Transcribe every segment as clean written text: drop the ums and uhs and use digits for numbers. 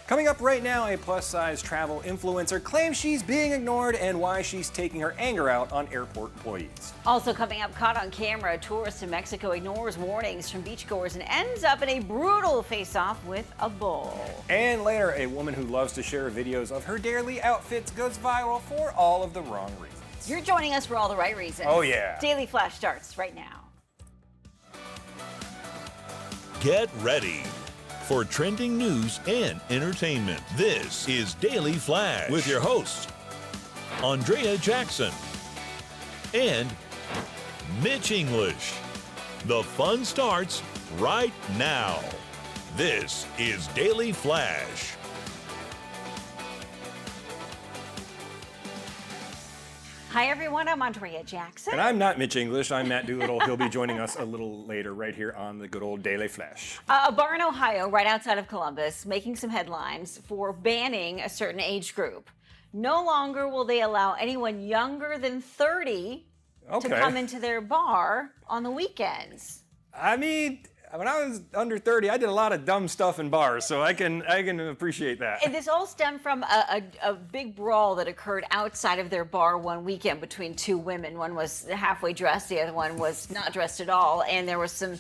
Coming up right now, a plus-size travel influencer claims she's being ignored and why she's taking her anger out on airport employees. Also coming up, caught on camera, a tourist in Mexico ignores warnings from beachgoers and ends up in a brutal face-off with a bull. And later, a woman who loves to share videos of her daily outfits goes viral for all of the wrong reasons. You're joining us for all the right reasons. Oh, yeah. Daily Flash starts right now. Get ready for trending news and entertainment. This is Daily Flash with your hosts, Andrea Jackson and Mitch English. The fun starts right now. This is Daily Flash. Hi, everyone. I'm Andrea Jackson. And I'm not Mitch English. I'm Matt Doolittle. He'll be joining us a little later right here on the good old Daily Flash. A bar in Ohio, right outside of Columbus, making some headlines for banning a certain age group. No longer will they allow anyone younger than 30 to come into their bar on the weekends. I mean, when I was under 30, I did a lot of dumb stuff in bars, so I can appreciate that. And this all stemmed from a big brawl that occurred outside of their bar one weekend between two women. One was halfway dressed, the other one was not dressed at all, and there was some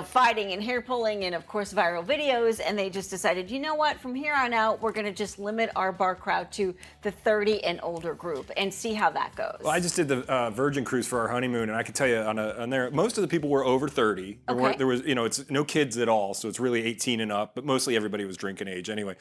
fighting and hair pulling and, of course, viral videos, and they just decided, you know what, from here on out, we're going to just limit our bar crowd to the 30 and older group and see how that goes. Well, I just did the Virgin cruise for our honeymoon, and I can tell you on there, most of the people were over 30. There was, it's no kids at all, so it's really 18 and up, but mostly everybody was drinking age anyway.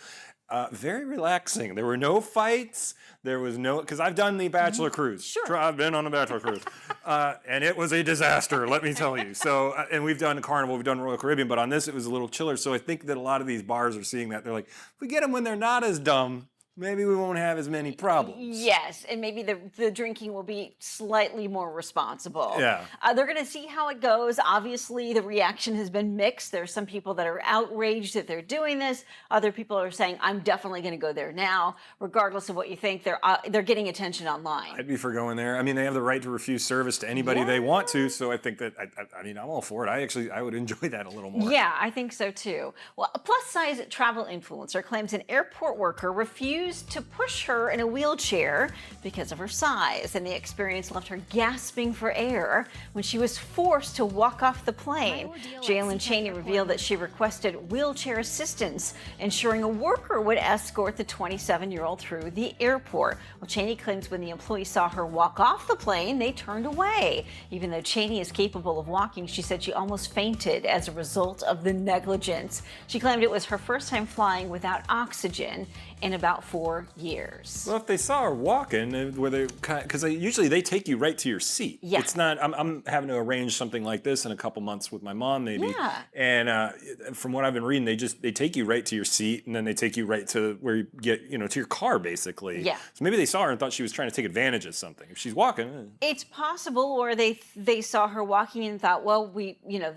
Very relaxing. There were no fights. There was no, because I've done the Bachelor cruise. Sure. I've been on a Bachelor cruise. And it was a disaster, let me tell you. So, and we've done Carnival, we've done Royal Caribbean, but on this it was a little chiller. So I think that a lot of these bars are seeing that. They're like, if we get them when they're not as dumb, maybe we won't have as many problems. Yes, and maybe the drinking will be slightly more responsible. Yeah. They're going to see how it goes. Obviously, the reaction has been mixed. There's some people that are outraged that they're doing this. Other people are saying, I'm definitely going to go there now. Regardless of what you think, they're getting attention online. I'd be for going there. I mean, they have the right to refuse service to anybody they want to, so I think that, I'm all for it. I would enjoy that a little more. Yeah, I think so too. Well, a plus-size travel influencer claims an airport worker refused to push her in a wheelchair because of her size, and the experience left her gasping for air when she was forced to walk off the plane. Jalen Cheney revealed that she requested wheelchair assistance, ensuring a worker would escort the 27-year-old through the airport. Well, Cheney claims when the employee saw her walk off the plane, they turned away. Even though Cheney is capable of walking, she said she almost fainted as a result of the negligence. She claimed it was her first time flying without oxygen in about 4 years. Well, if they saw her walking, because usually they take you right to your seat. Yeah. It's not, I'm having to arrange something like this in a couple months with my mom, maybe. Yeah. And from what I've been reading, they take you right to your seat, and then they take you right to where you get, to your car, basically. Yeah. So maybe they saw her and thought she was trying to take advantage of something. If she's walking. It's possible, or they saw her walking and thought, well,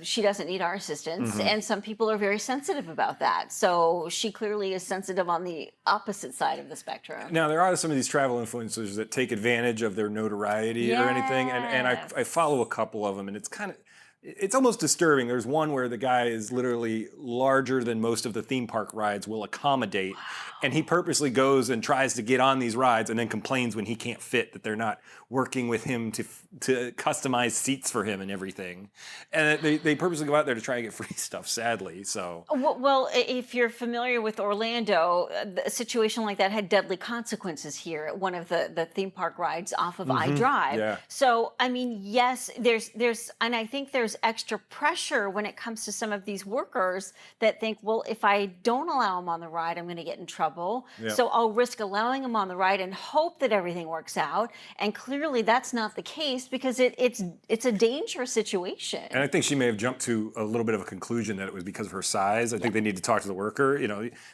she doesn't need our assistance. Mm-hmm. And some people are very sensitive about that. So she clearly is sensitive on the opposite side of the spectrum. Now, there are some of these travel influencers that take advantage of their notoriety or anything, and I follow a couple of them, and it's almost disturbing. There's one where the guy is literally larger than most of the theme park rides will accommodate, and he purposely goes and tries to get on these rides and then complains when he can't fit, that they're not working with him to customize seats for him and everything. And they purposely go out there to try and get free stuff, sadly. So. Well, if you're familiar with Orlando, a situation like that had deadly consequences here at one of the theme park rides off of iDrive. Yeah. So, I mean, yes, and I think there's extra pressure when it comes to some of these workers that think, well, if I don't allow them on the ride, I'm going to get in trouble. Yep. So I'll risk allowing them on the ride and hope that everything works out. And clearly that's not the case, because it's a dangerous situation. And I think she may have jumped to a little bit of a conclusion that it was because of her size. I think they need to talk to the worker.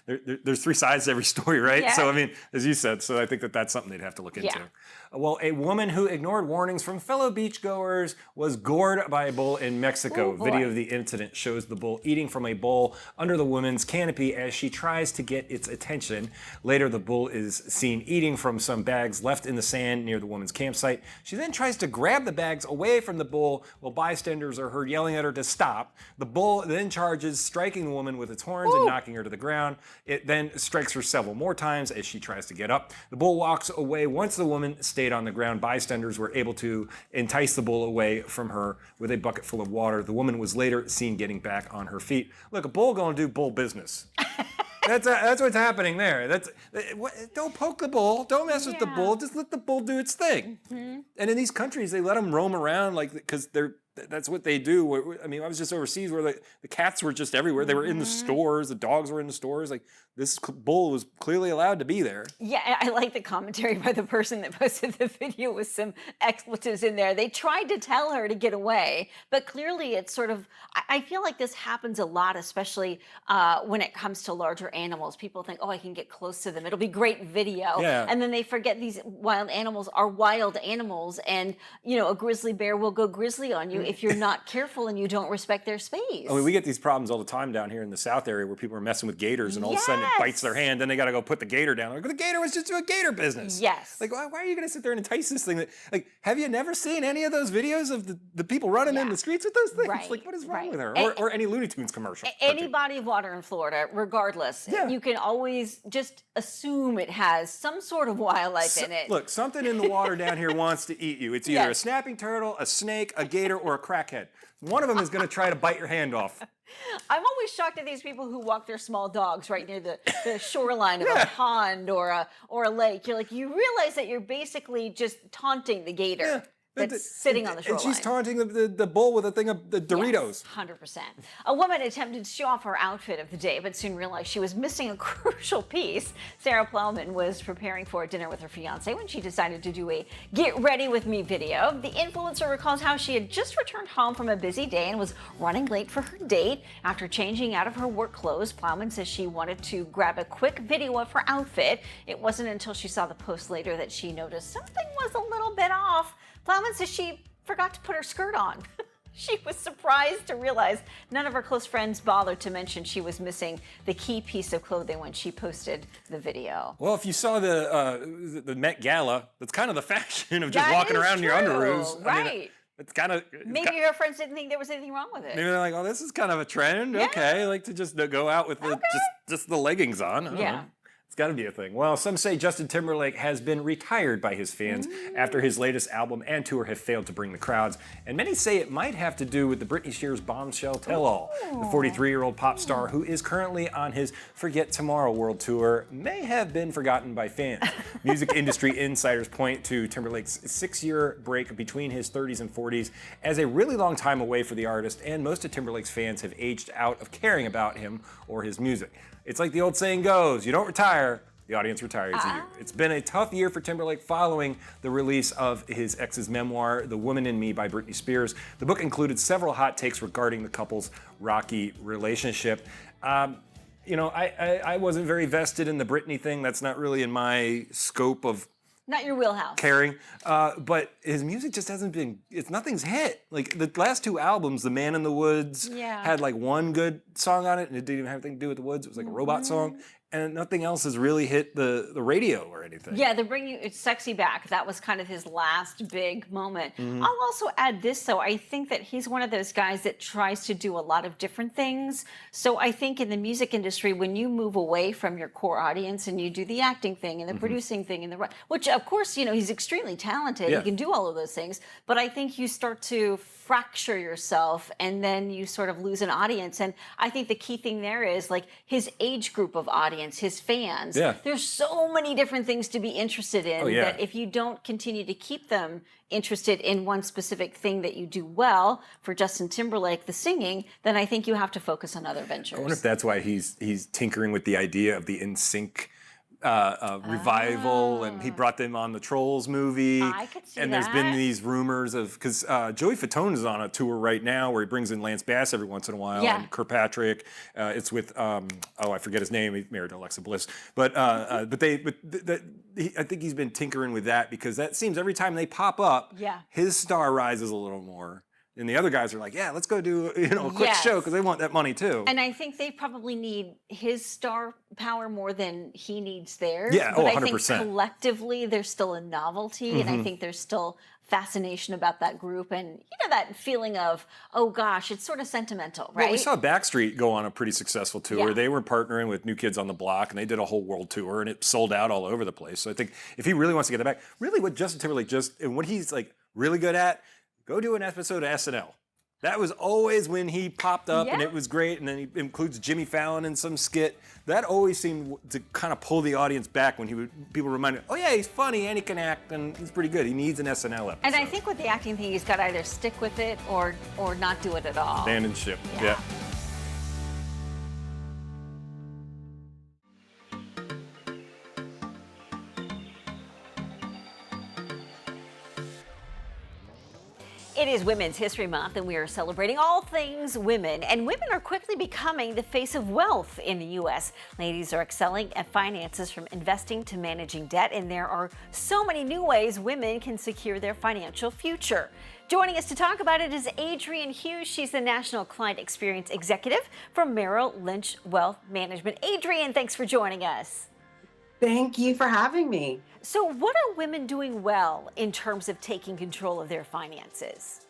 There's three sides to every story, right? Yeah. So, I mean, as you said, so I think that's something they'd have to look into. Yeah. Well, a woman who ignored warnings from fellow beachgoers was gored by a bull in Mexico. Ooh, Video of the incident shows the bull eating from a bowl under the woman's canopy as she tries to get its attention. Later, the bull is seen eating from some bags left in the sand near the woman's campsite. She then tries to grab the bags away from the bull while bystanders are heard yelling at her to stop. The bull then charges, striking the woman with its horns and knocking her to the ground. It then strikes her several more times as she tries to get up. The bull walks away once the woman stayed on the ground. Bystanders were able to entice the bull away from her with a bucket full of water. The woman was later seen getting back on her feet. Look, a bull gonna do bull business. That's what's happening there. Don't poke the bull. Don't mess with the bull. Just let the bull do its thing. And in these countries, they let them roam around because that's what they do. I mean, I was just overseas where the cats were just everywhere. They were in the stores. The dogs were in the stores. Like, this bull was clearly allowed to be there. Yeah, I like the commentary by the person that posted the video with some expletives in there. They tried to tell her to get away, but clearly it's sort of, I feel like this happens a lot, especially when it comes to larger animals. People think, oh, I can get close to them. It'll be great video. Yeah. And then they forget these wild animals are wild animals. And, a grizzly bear will go grizzly on you if you're not careful and you don't respect their space. I mean, we get these problems all the time down here in the South area where people are messing with gators and all of a sudden it bites their hand. Then they got to go put the gator down. Like, the gator was just doing gator business. Yes. Like, why are you going to sit there and entice this thing? Have you never seen any of those videos of the people running in the streets with those things? Right. Like, what is wrong with her? And, Or any Looney Tunes commercial. Any body of water in Florida, regardless, you can always just assume it has some sort of wildlife in it. Look, something in the water down here wants to eat you. It's either a snapping turtle, a snake, a gator, or a crackhead. One of them is going to try to bite your hand off. I'm always shocked at these people who walk their small dogs right near the shoreline of a pond or a lake. You're like, you realize that you're basically just taunting the gator. That's sitting on the shoreline. And she's taunting the bull with a thing of the Doritos. Yes, 100%. A woman attempted to show off her outfit of the day, but soon realized she was missing a crucial piece. Sarah Plowman was preparing for a dinner with her fiance when she decided to do a get ready with me video. The influencer recalls how she had just returned home from a busy day and was running late for her date. After changing out of her work clothes, Plowman says she wanted to grab a quick video of her outfit. It wasn't until she saw the post later that she noticed something was a little bit off. Plowman says she forgot to put her skirt on. She was surprised to realize none of her close friends bothered to mention she was missing the key piece of clothing when she posted the video. Well, if you saw the Met Gala, that's kind of the fashion of just walking around in your underoos. Right. I mean, it's kind of... Maybe her friends didn't think there was anything wrong with it. Maybe they're like, oh, this is kind of a trend. Yeah. Okay, I like to just go out with just the leggings on. I don't know. It's got to be a thing. Well, some say Justin Timberlake has been retired by his fans after his latest album and tour have failed to bring the crowds. And many say it might have to do with the Britney Spears bombshell tell-all. The 43-year-old pop star, who is currently on his Forget Tomorrow world tour, may have been forgotten by fans. Music industry insiders point to Timberlake's 6-year break between his 30s and 40s as a really long time away for the artist, and most of Timberlake's fans have aged out of caring about him or his music. It's like the old saying goes, you don't retire, the audience retires you. It's been a tough year for Timberlake following the release of his ex's memoir, The Woman in Me by Britney Spears. The book included several hot takes regarding the couple's rocky relationship. I wasn't very vested in the Britney thing. That's not really in my scope of not your wheelhouse. Caring. But his music just hasn't been, nothing's hit. Like the last two albums, The Man in the Woods had like one good song on it and it didn't even have anything to do with the woods. It was like a robot song. And nothing else has really hit the radio or anything. Yeah, the Bring You Sexy Back, that was kind of his last big moment. I'll also add this, though. I think that he's one of those guys that tries to do a lot of different things. So I think in the music industry, when you move away from your core audience and you do the acting thing and the producing thing and which of course, he's extremely talented. He can do all of those things. But I think you start to fracture yourself and then you sort of lose an audience. And I think the key thing there is like his age group of audience, his fans. There's so many different things to be interested in that if you don't continue to keep them interested in one specific thing that you do well, for Justin Timberlake, the singing, then I think you have to focus on other ventures. I wonder if that's why he's tinkering with the idea of the NSYNC revival, and he brought them on the Trolls movie. I could see and there's been that. these rumors of, because Joey Fatone is on a tour right now where he brings in Lance Bass every once in a while, Yeah. and Kirkpatrick. It's with I forget his name. He's married to Alexa Bliss, but I think he's been tinkering with that, because that seems every time they pop up, Yeah. his star rises a little more. And the other guys are like, yeah, let's go do a quick Yes. show, because they want that money too. And I think they probably need his star power more than he needs theirs. Yeah, but oh, I think 100%. collectively there's still a novelty, and I think there's still fascination about that group, and that feeling of, oh gosh, it's sort of sentimental, right? Well, we saw Backstreet go on a pretty successful tour. Yeah. They were partnering with New Kids on the Block, and they did a whole world tour, and it sold out all over the place. So I think if he really wants to get it back, really what Justin Timberlake and what he's like really good at, go do an episode of SNL. That was always when he popped up, and Yeah. it was great. And then he includes Jimmy Fallon in some skit. That always seemed to kind of pull the audience back when people reminded, oh yeah, he's funny and he can act and he's pretty good. He needs an SNL episode. And I think with the acting thing, he's got to either stick with it or not do it at all. Abandon ship. Yeah. Yeah. It is Women's History Month, and we are celebrating all things women. And women are quickly becoming the face of wealth in the U.S. Ladies are excelling at finances, from investing to managing debt, and there are so many new ways women can secure their financial future. Joining us to talk about it is Adrienne Hughes. She's the National Client Experience Executive for Merrill Lynch Wealth Management. Adrienne, thanks for joining us. Thank you for having me. So what are women doing well in terms of taking control of their finances?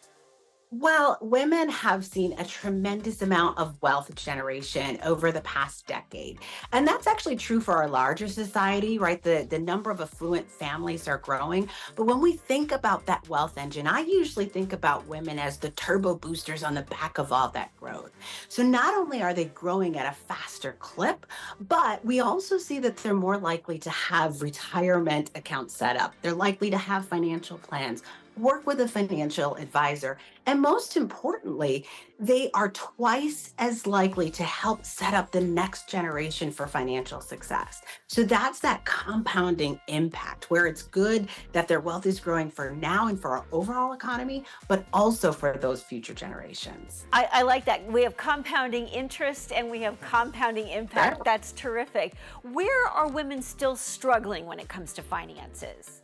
Well, women have seen a tremendous amount of wealth generation over the past decade. And that's actually true for our larger society, right? The number of affluent families are growing. But when we think about that wealth engine, I usually think about women as the turbo boosters on the back of all that growth. So not only are they growing at a faster clip, but we also see that they're more likely to have retirement accounts set up. They're likely to have financial plans, work with a financial advisor, and most importantly, they are twice as likely to help set up the next generation for financial success. So that's that compounding impact, where it's good that their wealth is growing for now and for our overall economy, but also for those future generations. I like that. We have compounding interest and we have compounding impact. Sure. That's terrific. Where are women still struggling when it comes to finances?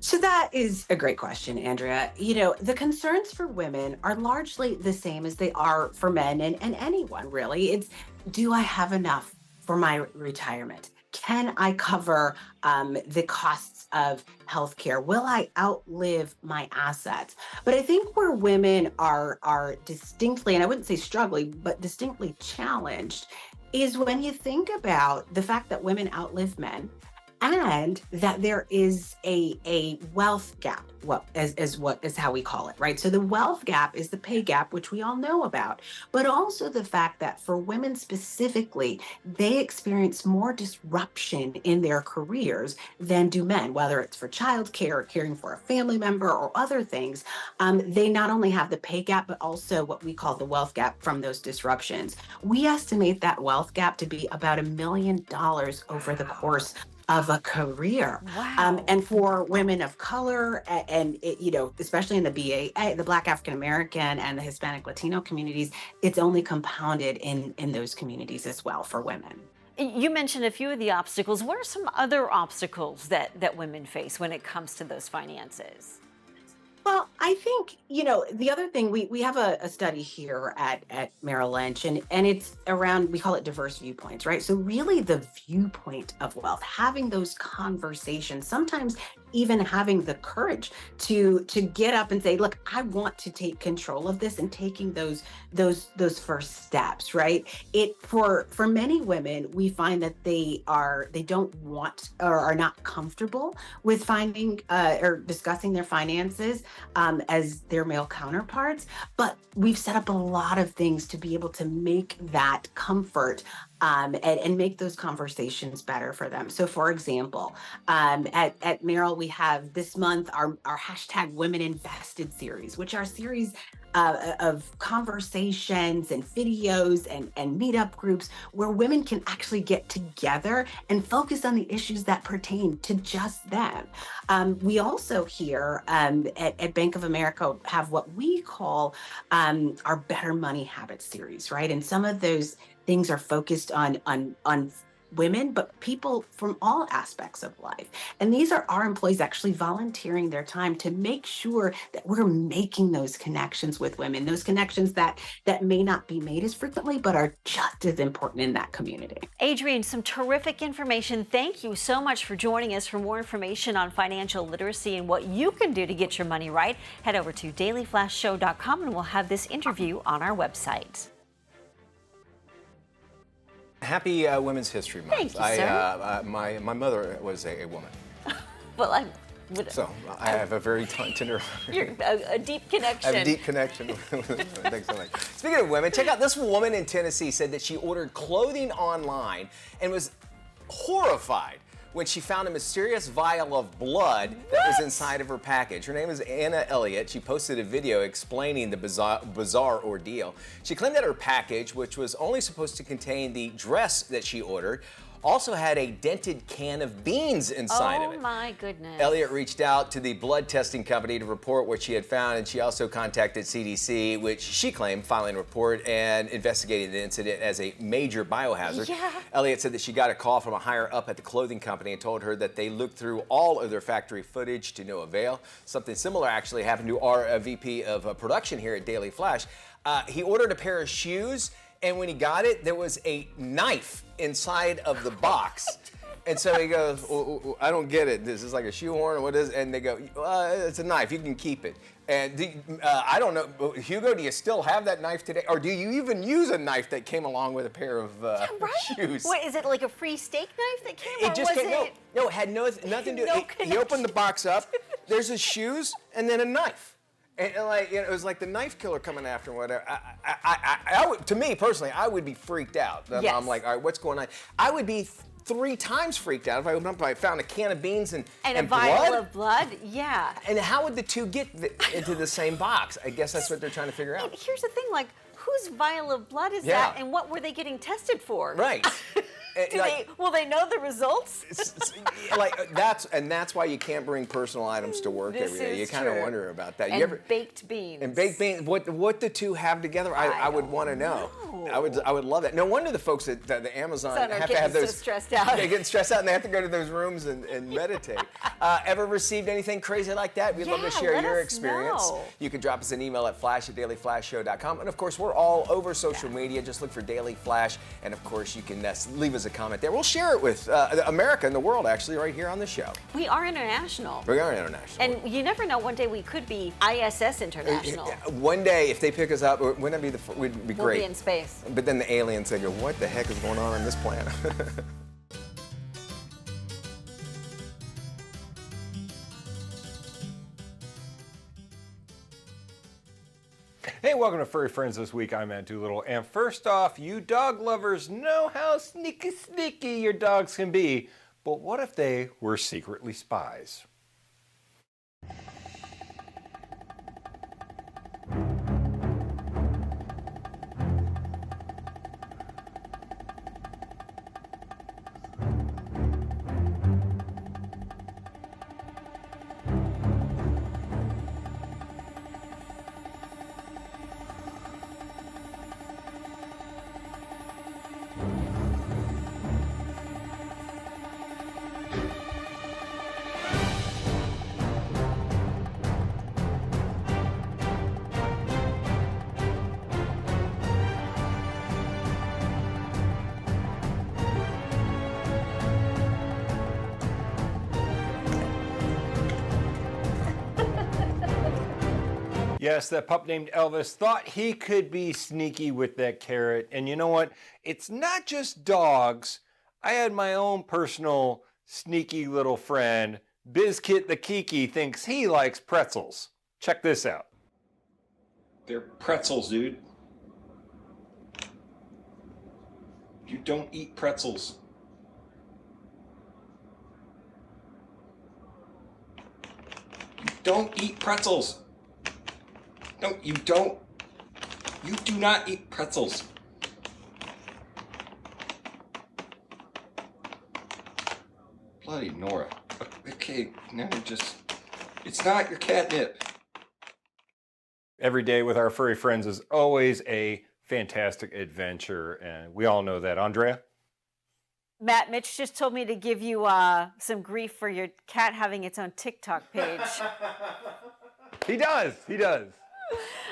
So that is a great question, Andrea. The concerns for women are largely the same as they are for men and anyone, really. It's, do I have enough for my retirement? Can I cover the costs of healthcare? Will I outlive my assets? But I think where women are distinctly, and I wouldn't say struggling, but distinctly challenged, is when you think about the fact that women outlive men, and that there is a wealth gap, as how we call it, right? So the wealth gap is the pay gap, which we all know about, but also the fact that for women specifically, they experience more disruption in their careers than do men, whether it's for childcare or caring for a family member or other things. They not only have the pay gap, but also what we call the wealth gap from those disruptions. We estimate that wealth gap to be about $1 million over the course of a career. Wow. And for women of color, especially in the BAA, the Black African American and the Hispanic Latino communities, it's only compounded in those communities as well for women. You mentioned a few of the obstacles. What are some other obstacles that women face when it comes to those finances? Well, I think, the other thing, we have a study here at Merrill Lynch, and it's around, we call it diverse viewpoints, right? So really the viewpoint of wealth, having those conversations, sometimes even having the courage to get up and say, look, I want to take control of this, and taking those first steps, right? For many women, we find that they don't want or are not comfortable with finding or discussing their finances as their male counterparts, but we've set up a lot of things to be able to make that comfort and make those conversations better for them. So for example, at Merrill, we have this month our hashtag Women Invested series, which are series of conversations and videos and meetup groups where women can actually get together and focus on the issues that pertain to just them. We also here at Bank of America have what we call our Better Money Habits series, right? And some of those things are focused on women, but people from all aspects of life. And these are our employees actually volunteering their time to make sure that we're making those connections with women, those connections that may not be made as frequently, but are just as important in that community. Adrienne, some terrific information. Thank you so much for joining us. For more information on financial literacy and what you can do to get your money right, head over to dailyflashshow.com and we'll have this interview on our website. Happy Women's History Month. Thank you, sir. My mother was a woman. Well, I would. So I have a very tender. You're a deep connection. I have a deep connection. Thanks so much. Speaking of women, check out this woman in Tennessee said that she ordered clothing online and was horrified when she found a mysterious vial of blood that was inside of her package. Her name is Anna Elliott. She posted a video explaining the bizarre ordeal. She claimed that her package, which was only supposed to contain the dress that she ordered, also had a dented can of beans inside of it. Oh my goodness. Elliott reached out to the blood testing company to report what she had found, and she also contacted CDC, which she claimed filing a report and investigating the incident as a major biohazard. Yeah. Elliott said that she got a call from a higher up at the clothing company and told her that they looked through all of their factory footage to no avail. Something similar actually happened to our VP of production here at Daily Flash. He ordered a pair of shoes, and when he got it, there was a knife inside of the box. And so he goes, I don't get it. This is like a shoehorn or what is it? And they go, it's a knife. You can keep it. And I don't know, Hugo, do you still have that knife today? Or do you even use a knife that came along with a pair of shoes? What, is it like a free steak knife that came It just came, it? no, it had nothing to do. No He opened the box up. There's his shoes and then a knife. And like, you know, it was like the knife killer coming after him, whatever. I would, to me personally, I would be freaked out. Yes. I'm like, all right, what's going on? I would be 3 times freaked out if I opened up, I found a can of beans and a vial blood. of blood. Yeah. And how would the two get into the same box? I guess that's what they're trying to figure out. And here's the thing, like, whose vial of blood is Yeah. that, and what were they getting tested for? Right. Will they know the results? That's why you can't bring personal items to work This every day. You is kind of true. wonder about that. And baked beans. And baked beans. What the two have together? I would want to know. I would love that. No wonder the folks at the Amazon Son are have to have getting those. so stressed out. They're getting stressed out and they have to go to those rooms and meditate. Ever received anything crazy like that? We'd love to share let your us experience. know. You can drop us an email at flash@dailyflashshow.com. And of course, we're all over social media. Just look for Daily Flash. And of course, you can leave us a comment there. We'll share it with America and the world, actually, right here on the show. We are international. We are international. And you never know, one day we could be ISS international. One day, if they pick us up, wouldn't that be we'd be We'll great. be in space. But then the aliens, they go, what the heck is going on this planet? Hey, welcome to Furry Friends this week. I'm Matt Doolittle. And first off, you dog lovers know how sneaky your dogs can be. But what if they were secretly spies? Yes, that pup named Elvis thought he could be sneaky with that carrot. And you know what? It's not just dogs. I had my own personal sneaky little friend. Bizkit the Kiki thinks he likes pretzels. Check this out. They're pretzels, dude. You don't eat pretzels. You don't eat pretzels. No, you don't. You do not eat pretzels. Bloody Nora. Okay, now it's not your catnip. Every day with our furry friends is always a fantastic adventure, and we all know that. Andrea? Matt, Mitch just told me to give you some grief for your cat having its own TikTok page. He does.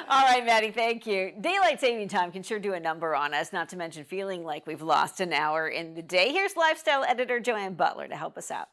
All right, Maddie, thank you. Daylight saving time can sure do a number on us, not to mention feeling like we've lost an hour in the day. Here's lifestyle editor Joanne Butler to help us out.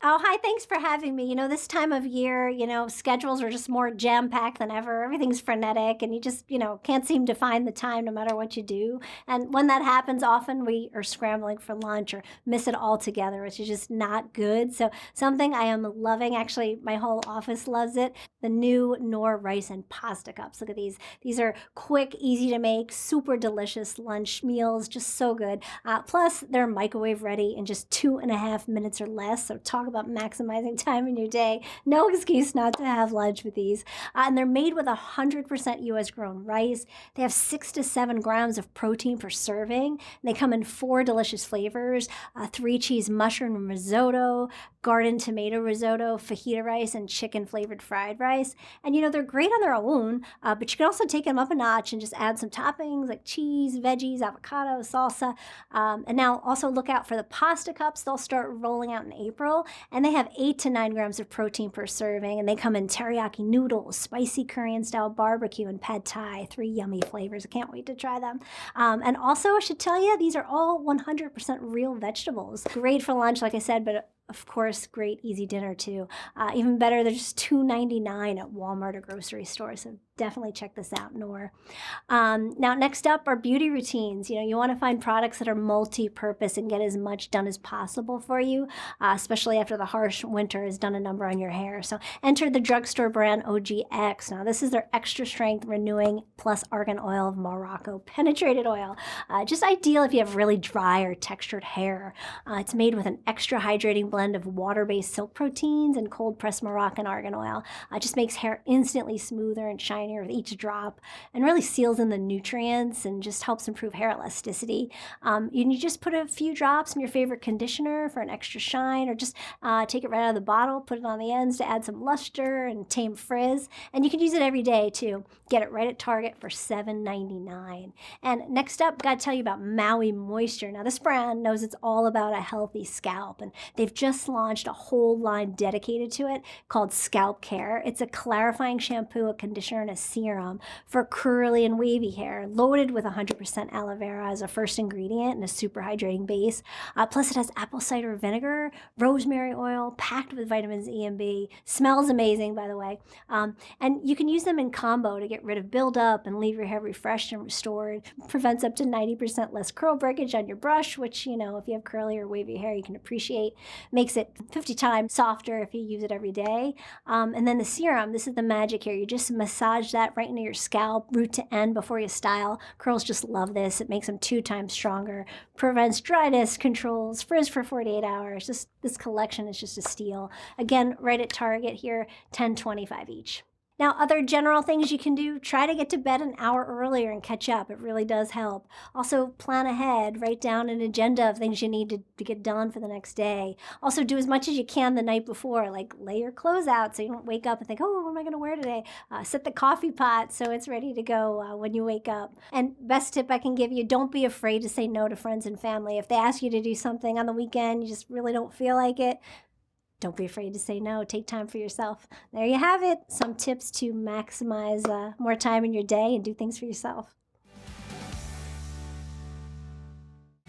Oh, hi. Thanks for having me. This time of year, schedules are just more jam-packed than ever. Everything's frenetic, and you just, can't seem to find the time no matter what you do. And when that happens, often we are scrambling for lunch or miss it altogether, which is just not good. So something I am loving, actually, my whole office loves it, the new Knorr rice and pasta cups. Look at these. These are quick, easy to make, super delicious lunch meals, just so good. Plus, they're microwave ready in just 2.5 minutes or less. So talk about maximizing time in your day. No excuse not to have lunch with these. And they're made with 100% U.S. grown rice. They have 6 to 7 grams of protein per serving. They come in 4 delicious flavors, 3 cheese mushroom risotto, garden tomato risotto, fajita rice, and chicken flavored fried rice. And they're great on their own, but you can also take them up a notch and just add some toppings like cheese, veggies, avocado, salsa. And now also look out for the pasta cups. They'll start rolling out in April. And they have 8 to 9 grams of protein per serving. And they come in teriyaki noodles, spicy Korean style barbecue, and pad thai. 3 yummy flavors. I can't wait to try them. And also, I should tell you, these are all 100% real vegetables. Great for lunch, like I said, but of course, great easy dinner too. Even better, they're just $2.99 at Walmart or grocery stores. So definitely check this out, Knorr. Now, next up are beauty routines. You want to find products that are multi-purpose and get as much done as possible for you, especially after the harsh winter has done a number on your hair. So enter the drugstore brand OGX. Now, this is their extra strength renewing plus argan oil of Morocco penetrated oil. Just ideal if you have really dry or textured hair. It's made with an extra hydrating blend of water-based silk proteins and cold-pressed Moroccan argan oil. It just makes hair instantly smoother and shinier with each drop, and really seals in the nutrients and just helps improve hair elasticity. You just put a few drops in your favorite conditioner for an extra shine, or just take it right out of the bottle, put it on the ends to add some luster and tame frizz. And you can use it every day too. Get it right at Target for $7.99. And next up, got to tell you about Maui Moisture. Now, this brand knows it's all about a healthy scalp, and they've just launched a whole line dedicated to it called Scalp Care. It's a clarifying shampoo, a conditioner, and a serum for curly and wavy hair, loaded with 100% aloe vera as a first ingredient and a super hydrating base. Plus, it has apple cider vinegar, rosemary oil, packed with vitamins E and B. Smells amazing, by the way. And you can use them in combo to get rid of buildup and leave your hair refreshed and restored. Prevents up to 90% less curl breakage on your brush, which, if you have curly or wavy hair, you can appreciate. Makes it 50 times softer if you use it every day. And then the serum, this is the magic here. You just massage that right into your scalp, root to end before you style. Curls just love this. It makes them 2 times stronger. Prevents dryness, controls frizz for 48 hours. This collection is just a steal. Again, right at Target here, $10.25 each. Now, other general things you can do, try to get to bed an hour earlier and catch up. It really does help. Also, plan ahead. Write down an agenda of things you need to get done for the next day. Also, do as much as you can the night before, like lay your clothes out so you don't wake up and think, oh, what am I going to wear today? Set the coffee pot so it's ready to go when you wake up. And best tip I can give you, don't be afraid to say no to friends and family. If they ask you to do something on the weekend, you just really don't feel like it, don't be afraid to say no. Take time for yourself. There you have it. Some tips to maximize more time in your day and do things for yourself.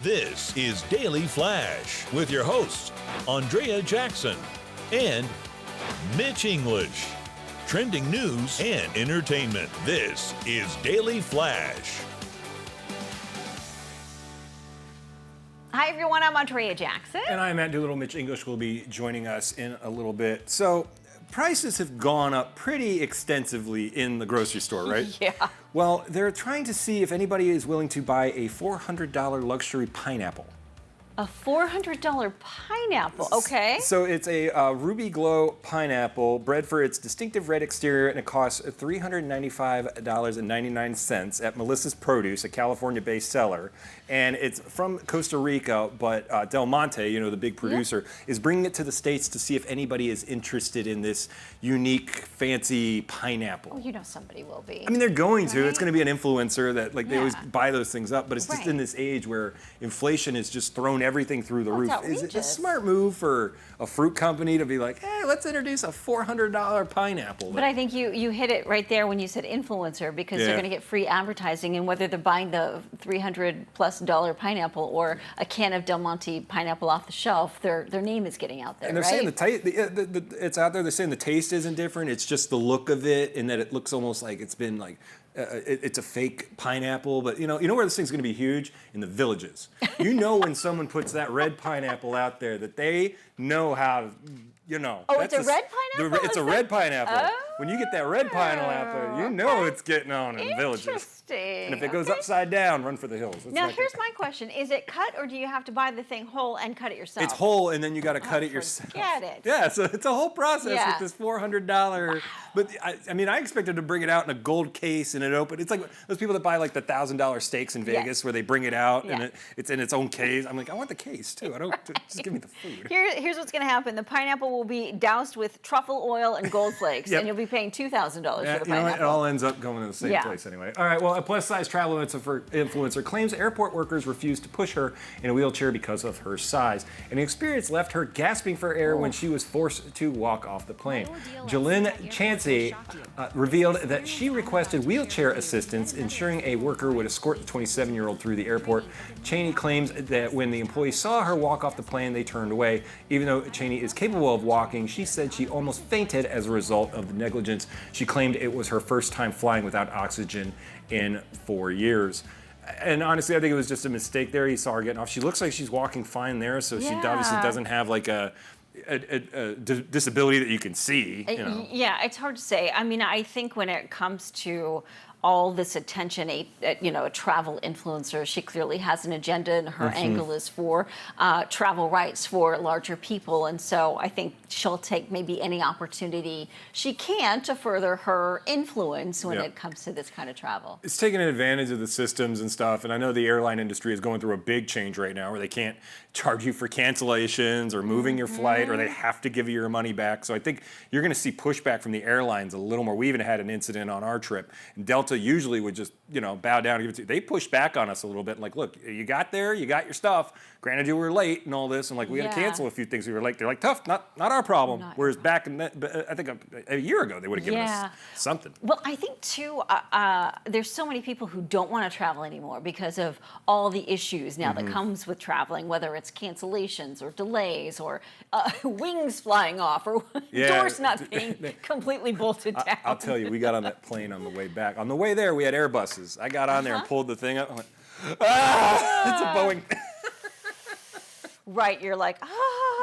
This is Daily Flash with your hosts, Andrea Jackson and Mitch English. Trending news and entertainment. This is Daily Flash. Hi, everyone. I'm Andrea Jackson. And I'm Matt Doolittle. Mitch English will be joining us in a little bit. So, prices have gone up pretty extensively in the grocery store, right? Yeah. Well, they're trying to see if anybody is willing to buy a $400 luxury pineapple. A $400 pineapple. Okay. So it's a Ruby Glow pineapple, bred for its distinctive red exterior, and it costs $395.99 at Melissa's Produce, a California-based seller. And it's from Costa Rica, but Del Monte, you know, the big producer, is bringing it to the States to see if anybody is interested in this unique, fancy pineapple. Well, you know somebody will be. I mean, they're going to. It's Right? going to be an influencer that, like, they always Yeah. buy those things up. But it's just Right. in this age where inflation has just thrown everything through the Oh, it's roof. Is it a outrageous. smart move for a fruit company to be like, hey, let's introduce a $400 pineapple? But I think you hit it right there when you said influencer, because they're Yeah. going to get free advertising, and whether they're buying the $300+ pineapple or a can of Del Monte pineapple off the shelf, their name is getting out there. And they're right? saying it's out there. They're saying the taste isn't different. It's just the look of it, and that it looks almost like it's been like it's a fake pineapple. But you know where this thing's going to be huge? In the villages. You know when someone puts that red pineapple out there, that they know how to. You know. Oh, that's it's a red pineapple? It's a red pineapple. When you get that red pineapple out there, you know it's getting on in the villages. Interesting. And if it goes Okay. upside down, run for the hills. It's Now, like here's my question. Is it cut, or do you have to buy the thing whole and cut it yourself? It's whole, and then you got to cut it yourself. Forget it. Yeah, so it's a whole process Yeah. with this $400. But I mean, I expected to bring it out in a gold case and it open. It's like those people that buy like the $1,000 steaks in Vegas where they bring it out Yeah. and it's in its own case. I'm like, I want the case too. I don't just give me the food. Here's what's going to happen. The pineapple will be doused with truffle oil and gold flakes, Yep. and you'll be paying $2,000 Yeah, for the you know what? pineapple. It all ends up going to the same Yeah. place anyway. All right, well, a plus-size travel influencer claims airport workers refused to push her in a wheelchair because of her size. And the experience left her gasping for air when she was forced to walk off the plane. Jalynn Chansey revealed that she requested wheelchair assistance, ensuring a worker would escort the 27-year-old through the airport. Cheney claims that when the employees saw her walk off the plane, they turned away. Even though Cheney is capable of walking, she said she almost fainted as a result of the negligence. She claimed it was her first time flying without oxygen in 4 years. And honestly, I think it was just a mistake there. He saw her getting off. She looks like she's walking fine there, so she obviously doesn't have like a disability that you can see. You know. Yeah, it's hard to say. I mean, I think when it comes to all this attention, a travel influencer, she clearly has an agenda, and her angle is for travel rights for larger people. And so I think she'll take maybe any opportunity she can to further her influence when it comes to this kind of travel. It's taking advantage of the systems and stuff, and I know the airline industry is going through a big change right now where they can't charge you for cancellations or moving your flight, or they have to give you your money back. So I think you're going to see pushback from the airlines a little more. We even had an incident on our trip, and Delta usually would just, bow down and give it to you. They pushed back on us a little bit, like, look, you got there, you got your stuff. Granted, you were late and all this, and like we had to cancel a few things we were late. They're like, tough, not our problem. Whereas back in I think a year ago, they would have given us something. Well, I think too, there's so many people who don't want to travel anymore because of all the issues now that comes with traveling, whether it's cancellations or delays or wings flying off or doors not being completely bolted down. I'll tell you, we got on that plane on the way back. On the way there, we had Airbuses. I got on there and pulled the thing up. I went, it's a Boeing. Right, you're like,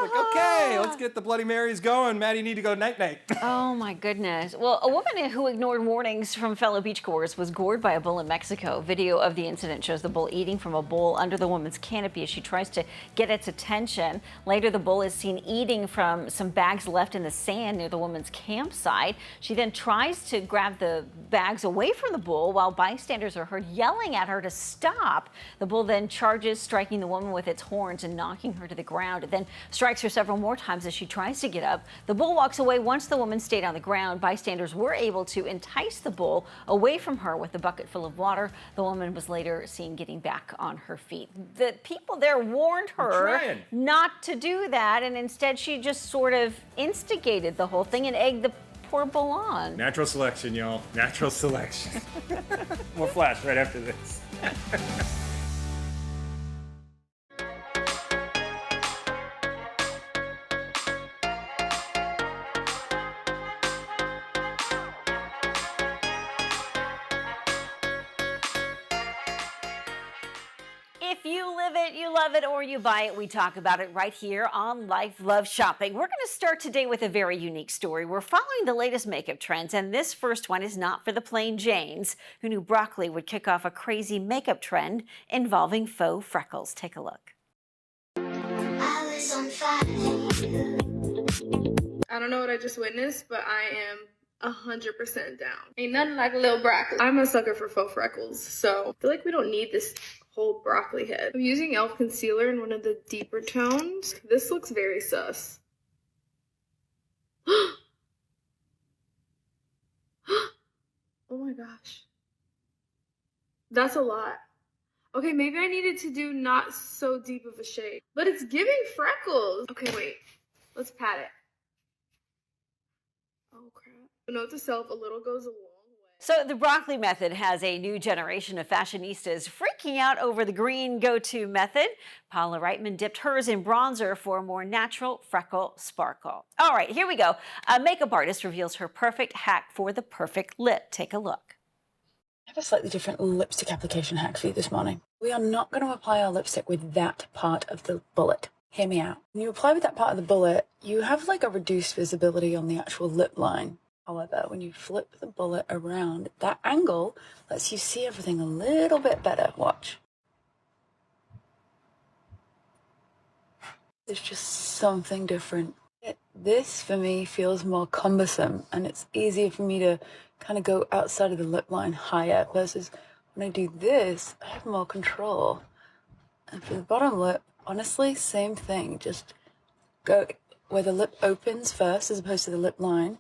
Like, okay, let's get the Bloody Marys going. Maddie, you need to go night-night. Oh my goodness. Well, a woman who ignored warnings from fellow beachgoers was gored by a bull in Mexico. Video of the incident shows the bull eating from a bowl under the woman's canopy as she tries to get its attention. Later, the bull is seen eating from some bags left in the sand near the woman's campsite. She then tries to grab the bags away from the bull while bystanders are heard yelling at her to stop. The bull then charges, striking the woman with its horns and knocking her to the ground. It then strikes her several more times as she tries to get up. The bull walks away once the woman stayed on the ground. Bystanders were able to entice the bull away from her with a bucket full of water. The woman was later seen getting back on her feet. The people there warned her not to do that, and instead she just sort of instigated the whole thing and egged the poor bull on. Natural selection, y'all. Natural selection. More Flash right after this. If you live it, you love it, or you buy it, we talk about it right here on Life Love Shopping. We're going to start today with a very unique story. We're following the latest makeup trends, and this first one is not for the plain Janes who knew broccoli would kick off a crazy makeup trend involving faux freckles. Take a look. I don't know what I just witnessed, but I am 100% down. Ain't nothing like a little broccoli. I'm a sucker for faux freckles, so I feel like we don't need this whole broccoli head. I'm using e.l.f. concealer in one of the deeper tones. This looks very sus. Oh my gosh. That's a lot. Okay, maybe I needed to do not so deep of a shade. But it's giving freckles. Okay, wait. Let's pat it. Oh crap. Note to self, a little goes a long way. So the broccoli method has a new generation of fashionistas freaking out over the green go-to method. Paula Reitman dipped hers in bronzer for a more natural freckle sparkle. All right, here we go. A makeup artist reveals her perfect hack for the perfect lip. Take a look. I have a slightly different lipstick application hack for you this morning. We are not going to apply our lipstick with that part of the bullet. Hear me out. When you apply with that part of the bullet, you have like a reduced visibility on the actual lip line. However, when you flip the bullet around, that angle lets you see everything a little bit better. Watch. There's just something different. This, for me, feels more cumbersome, and it's easier for me to kind of go outside of the lip line higher, versus when I do this, I have more control. And for the bottom lip, honestly, same thing. Just go where the lip opens first as opposed to the lip line.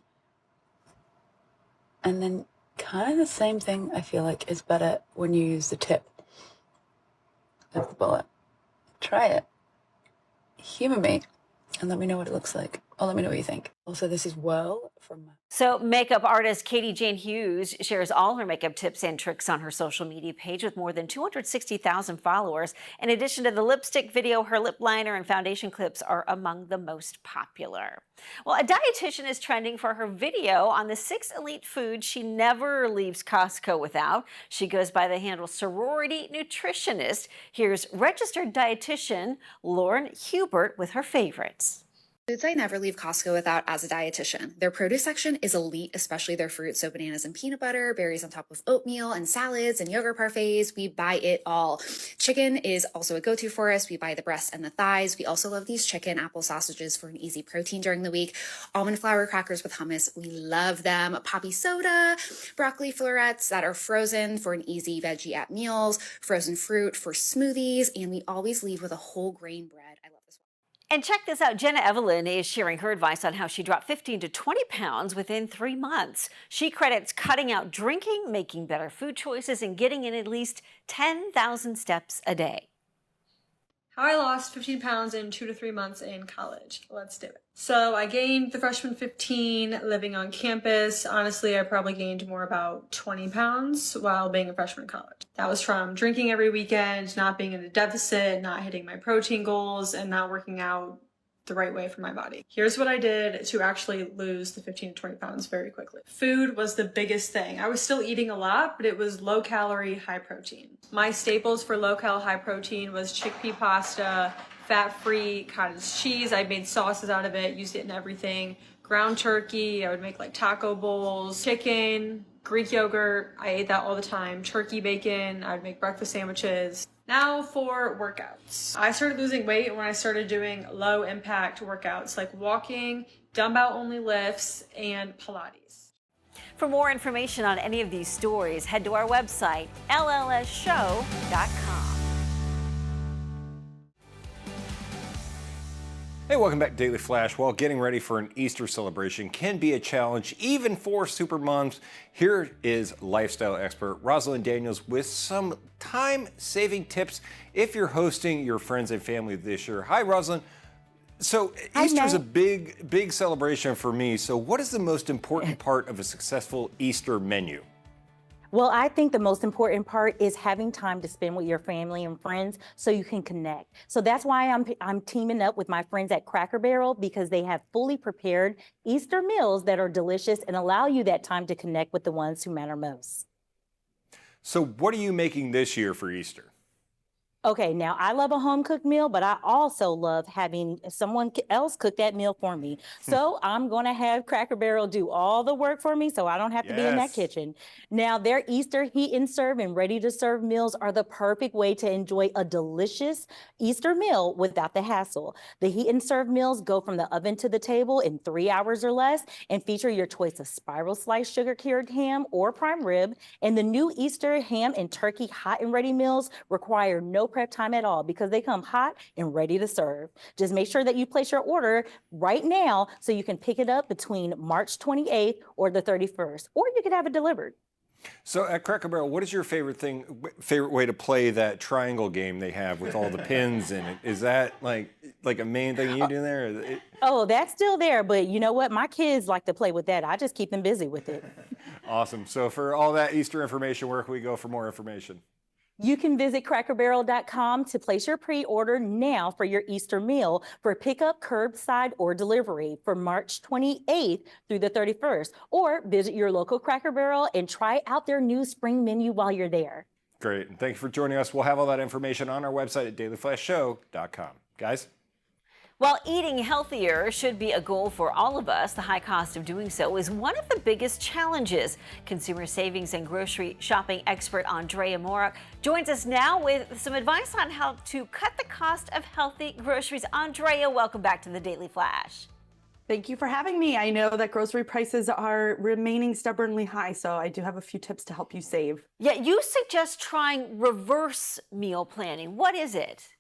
And then kind of the same thing, I feel like, is better when you use the tip of the bullet. Try it. Humor me and let me know what it looks like. Or let me know what you think. Also, this is Whirl from... So makeup artist Katie Jane Hughes shares all her makeup tips and tricks on her social media page with more than 260,000 followers. In addition to the lipstick video, her lip liner and foundation clips are among the most popular. Well, a dietitian is trending for her video on the 6 elite foods she never leaves Costco without. She goes by the handle Sorority Nutritionist. Here's registered dietitian Lauren Hubert with her favorites. Foods I never leave Costco without as a dietitian. Their produce section is elite, especially their fruits, so bananas and peanut butter, berries on top of oatmeal, and salads and yogurt parfaits. We buy it all. Chicken is also a go-to for us. We buy the breasts and the thighs. We also love these chicken apple sausages for an easy protein during the week. Almond flour crackers with hummus. We love them. Poppy soda, broccoli florets that are frozen for an easy veggie at meals, frozen fruit for smoothies, and we always leave with a whole grain bread. I love this one. And check this out. Jenna Evelyn is sharing her advice on how she dropped 15 to 20 pounds within 3 months. She credits cutting out drinking, making better food choices, and getting in at least 10,000 steps a day. How I lost 15 pounds in 2 to 3 months in college. Let's do it. So I gained the freshman 15 living on campus. Honestly, I probably gained more about 20 pounds while being a freshman in college. That was from drinking every weekend, not being in a deficit, not hitting my protein goals, and not working out the right way for my body. Here's what I did to actually lose the 15 to 20 pounds very quickly. Food was the biggest thing. I was still eating a lot, but it was low calorie, high protein. My staples for low cal, high protein was chickpea pasta, fat-free cottage cheese. I made sauces out of it, used it in everything. Ground turkey, I would make like taco bowls, chicken, Greek yogurt. I ate that all the time. Turkey bacon, I would make breakfast sandwiches. Now for workouts. I started losing weight when I started doing low impact workouts like walking, dumbbell only lifts, and Pilates. For more information on any of these stories, head to our website, llsshow.com. Hey, welcome back to Daily Flash. Well, getting ready for an Easter celebration can be a challenge, even for super moms. Here is lifestyle expert Rosalind Daniels with some time-saving tips if you're hosting your friends and family this year. Hi, Rosalind. So Easter's a big celebration for me. So what is the most important part of a successful Easter menu? Well, I think the most important part is having time to spend with your family and friends so you can connect. So that's why I'm teaming up with my friends at Cracker Barrel, because they have fully prepared Easter meals that are delicious and allow you that time to connect with the ones who matter most. So what are you making this year for Easter? Okay, now I love a home cooked meal, but I also love having someone else cook that meal for me. So I'm going to have Cracker Barrel do all the work for me so I don't have to be in that Yes. kitchen. Now, their Easter heat and serve and ready to serve meals are the perfect way to enjoy a delicious Easter meal without the hassle. The heat and serve meals go from the oven to the table in 3 hours or less and feature your choice of spiral sliced sugar cured ham or prime rib. And the new Easter ham and turkey hot and ready meals require no prep time at all because they come hot and ready to serve. Just make sure that you place your order right now so you can pick it up between March 28th or the 31st, or you can have it delivered. So at Cracker Barrel, what is your favorite way to play that triangle game they have with all the pins in it? Is that like a main thing you do there? Oh, that's still there, but you know what? My kids like to play with that. I just keep them busy with it. Awesome. So for all that Easter information, where can we go for more information? You can visit crackerbarrel.com to place your pre-order now for your Easter meal for pickup, curbside, or delivery for March 28th through the 31st. Or visit your local Cracker Barrel and try out their new spring menu while you're there. Great. And thank you for joining us. We'll have all that information on our website at dailyflashshow.com. Guys? While eating healthier should be a goal for all of us, the high cost of doing so is one of the biggest challenges. Consumer savings and grocery shopping expert Andrea Woroch joins us now with some advice on how to cut the cost of healthy groceries. Andrea, welcome back to the Daily Flash. Thank you for having me. I know that grocery prices are remaining stubbornly high, so I do have a few tips to help you save. Yeah, you suggest trying reverse meal planning. What is it?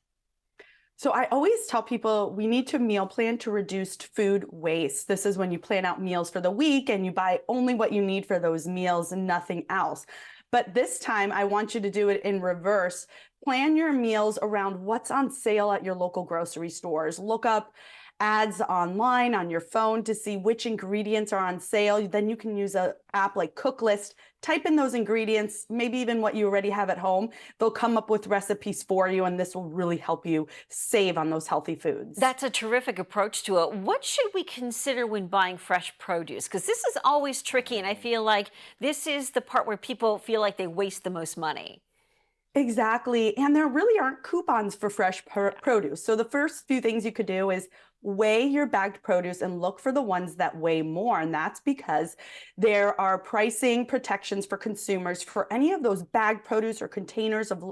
So I always tell people we need to meal plan to reduce food waste. This is when you plan out meals for the week and you buy only what you need for those meals and nothing else. But this time I want you to do it in reverse. Plan your meals around what's on sale at your local grocery stores. Look up ads online on your phone to see which ingredients are on sale. Then you can use an app like Cook List, type in those ingredients, maybe even what you already have at home. They'll come up with recipes for you, and this will really help you save on those healthy foods. That's a terrific approach to it. What should we consider when buying fresh produce? Because this is always tricky, and I feel like this is the part where people feel like they waste the most money. Exactly. And there really aren't coupons for fresh produce. So the first few things you could do is weigh your bagged produce and look for the ones that weigh more. And that's because there are pricing protections for consumers for any of those bagged produce or containers of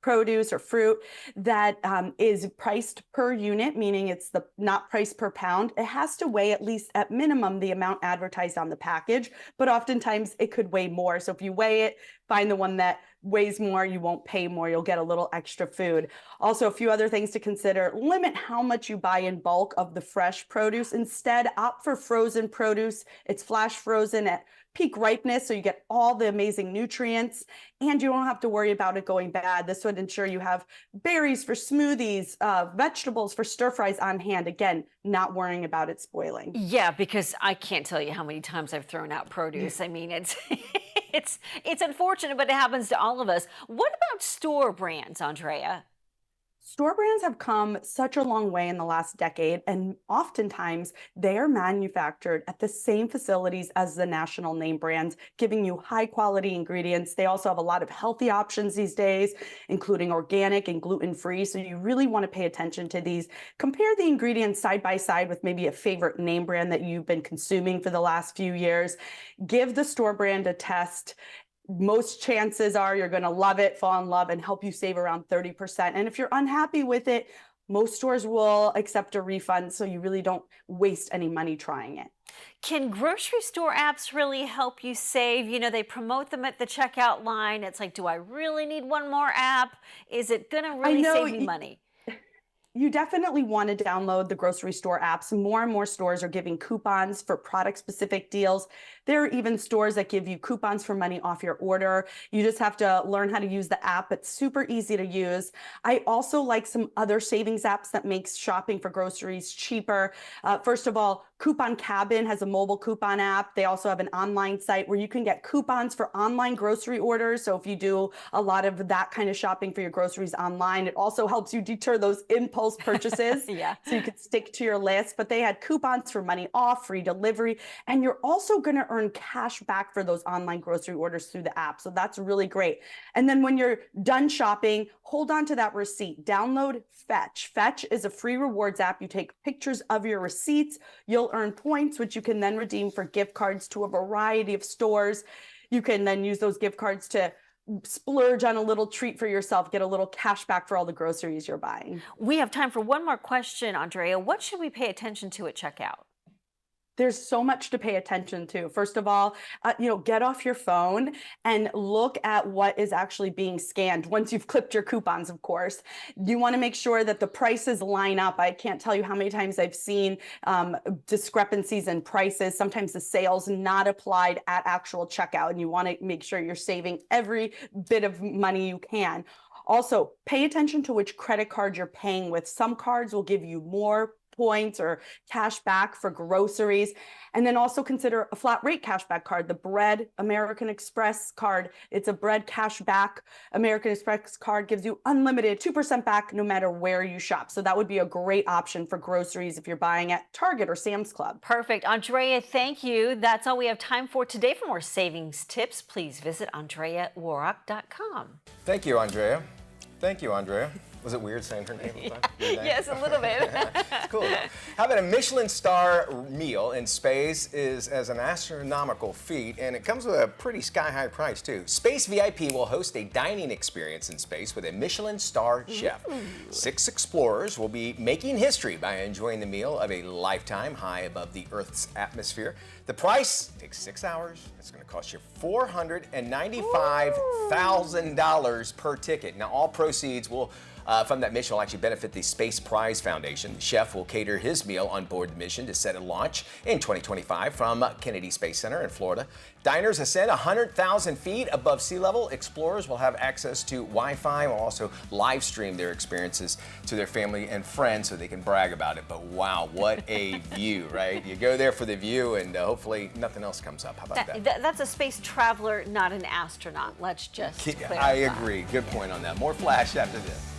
produce or fruit that is priced per unit, meaning it's not priced per pound. It has to weigh at least at minimum the amount advertised on the package, but oftentimes it could weigh more. So if you weigh it, find the one that weighs more, you won't pay more, you'll get a little extra food. Also, a few other things to consider: limit how much you buy in bulk of the fresh produce. Instead, opt for frozen produce. It's flash frozen at peak ripeness, so you get all the amazing nutrients and you don't have to worry about it going bad. This would ensure you have berries for smoothies, vegetables for stir fries on hand. Again, not worrying about it spoiling. Yeah, because I can't tell you how many times I've thrown out produce. I mean, it's it's unfortunate, but it happens to all of us. What about store brands, Andrea? Store brands have come such a long way in the last decade, and oftentimes they are manufactured at the same facilities as the national name brands, giving you high quality ingredients. They also have a lot of healthy options these days, including organic and gluten-free. So you really want to pay attention to these. Compare the ingredients side by side with maybe a favorite name brand that you've been consuming for the last few years. Give the store brand a test. Most chances are you're going to love it, fall in love, and help you save around 30%. And if you're unhappy with it, most stores will accept a refund, so you really don't waste any money trying it. Can grocery store apps really help you save? You know, they promote them at the checkout line. It's like, do I really need one more app? Is it going to really save me money? You definitely want to download the grocery store apps. More and more stores are giving coupons for product-specific deals. There are even stores that give you coupons for money off your order. You just have to learn how to use the app. It's super easy to use. I also like some other savings apps that makes shopping for groceries cheaper. First of all, Coupon Cabin has a mobile coupon app. They also have an online site where you can get coupons for online grocery orders. So if you do a lot of that kind of shopping for your groceries online, it also helps you deter those impulse impulse purchases. Yeah. So you could stick to your list, but they had coupons for money off, free delivery, and you're also going to earn cash back for those online grocery orders through the app. So that's really great. And then when you're done shopping, hold on to that receipt. Download Fetch. Fetch is a free rewards app. You take pictures of your receipts. You'll earn points, which you can then redeem for gift cards to a variety of stores. You can then use those gift cards to splurge on a little treat for yourself, get a little cash back for all the groceries you're buying. We have time for one more question, Andrea. What should we pay attention to at checkout? There's so much to pay attention to. First of all, get off your phone and look at what is actually being scanned once you've clipped your coupons, of course. You want to make sure that the prices line up. I can't tell you how many times I've seen discrepancies in prices. Sometimes the sales not applied at actual checkout, and you want to make sure you're saving every bit of money you can. Also, pay attention to which credit card you're paying with. Some cards will give you more points or cash back for groceries. And then also consider a flat rate cashback card, the Bread American Express card. It's a Bread cashback. American Express card gives you unlimited 2% back no matter where you shop. So that would be a great option for groceries if you're buying at Target or Sam's Club. Perfect. Andrea, thank you. That's all we have time for today. For more savings tips, please visit AndreaWoroch.com. Thank you, Andrea. Thank you, Andrea. Was it weird saying her name? Yes, a little bit. Cool. How about a Michelin star meal in space is as an astronomical feat, and it comes with a pretty sky-high price, too. Space VIP will host a dining experience in space with a Michelin star chef. 6 explorers will be making history by enjoying the meal of a lifetime high above the Earth's atmosphere. The price takes 6 hours. It's going to cost you $495,000 per ticket. Now, all proceeds will from that mission will actually benefit the Space Prize Foundation. The chef will cater his meal on board the mission to set a launch in 2025 from Kennedy Space Center in Florida. Diners ascend 100,000 feet above sea level. Explorers will have access to Wi-Fi and will also live stream their experiences to their family and friends so they can brag about it. But wow, what a view, right? You go there for the view and hopefully nothing else comes up. How about that? That's a space traveler, not an astronaut. Let's just clarify. I agree. Good point on that. More Flash after this.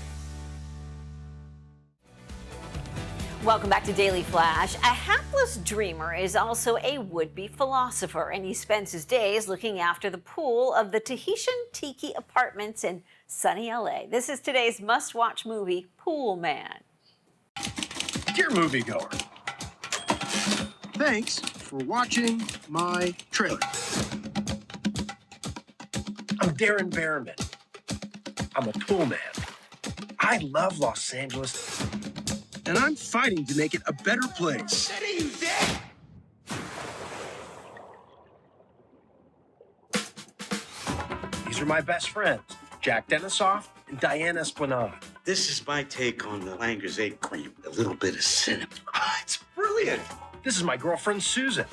Welcome back to Daily Flash. A hapless dreamer is also a would-be philosopher, and he spends his days looking after the pool of the Tahitian Tiki Apartments in sunny LA. This is today's must-watch movie, Pool Man. Dear moviegoer, thanks for watching my trailer. I'm Darren Behrman. I'm a pool man. I love Los Angeles, and I'm fighting to make it a better place. These are my best friends, Jack Denisoff and Diane Esplanade. This is my take on the Langers cream. A little bit of cinnamon. It's brilliant. This is my girlfriend, Susan.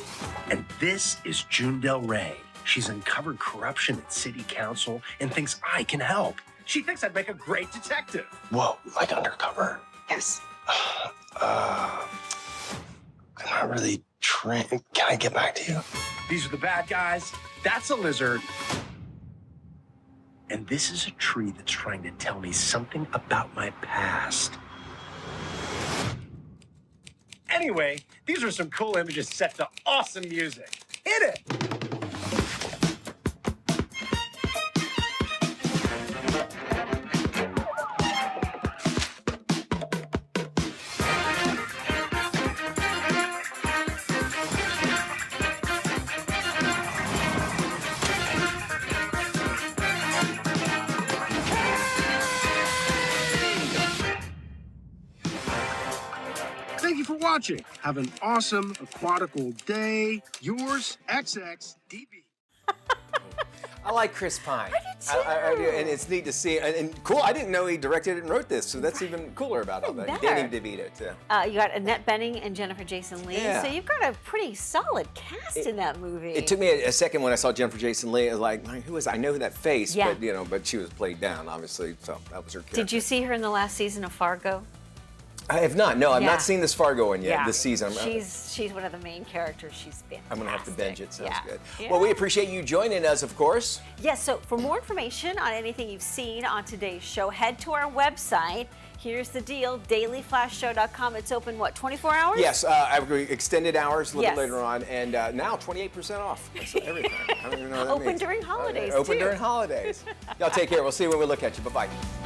And this is June Del Rey. She's uncovered corruption at city council and thinks I can help. She thinks I'd make a great detective. Whoa, like undercover? Yes. I'm not really trained. Can I get back to you? These are the bad guys. That's a lizard. And this is a tree that's trying to tell me something about my past. Anyway, these are some cool images set to awesome music. Hit it! Thank you for watching. Have an awesome aquatical day. Yours, XXDB. I like Chris Pine. I do too. And it's neat to see. And cool, I didn't know he directed it and wrote this, so that's even cooler about all that. Danny DeVito, too. You got Annette Bening and Jennifer Jason Leigh, Yeah. so you've got a pretty solid cast in that movie. It took me a second when I saw Jennifer Jason Leigh. I was like, who is I know that face, Yeah. but she was played down, obviously, so that was her character. Did you see her in the last season of Fargo? I have not. No, I've Yeah. not seen this Fargo one yet, Yeah. this season. She's one of the main characters. She's fantastic. I'm going to have to binge it. Sounds good. Yeah. Well, we appreciate you joining us, of course. Yes, so for more information on anything you've seen on today's show, head to our website. Here's the deal, dailyflashshow.com. It's open, what, 24 hours? Yes, I agree. Extended hours a little Yes. bit later on, and now 28% off. That's everything. I don't even know what that Open means. during holidays, Open too. during holidays. Y'all take care. We'll see you when we look at you. Bye-bye.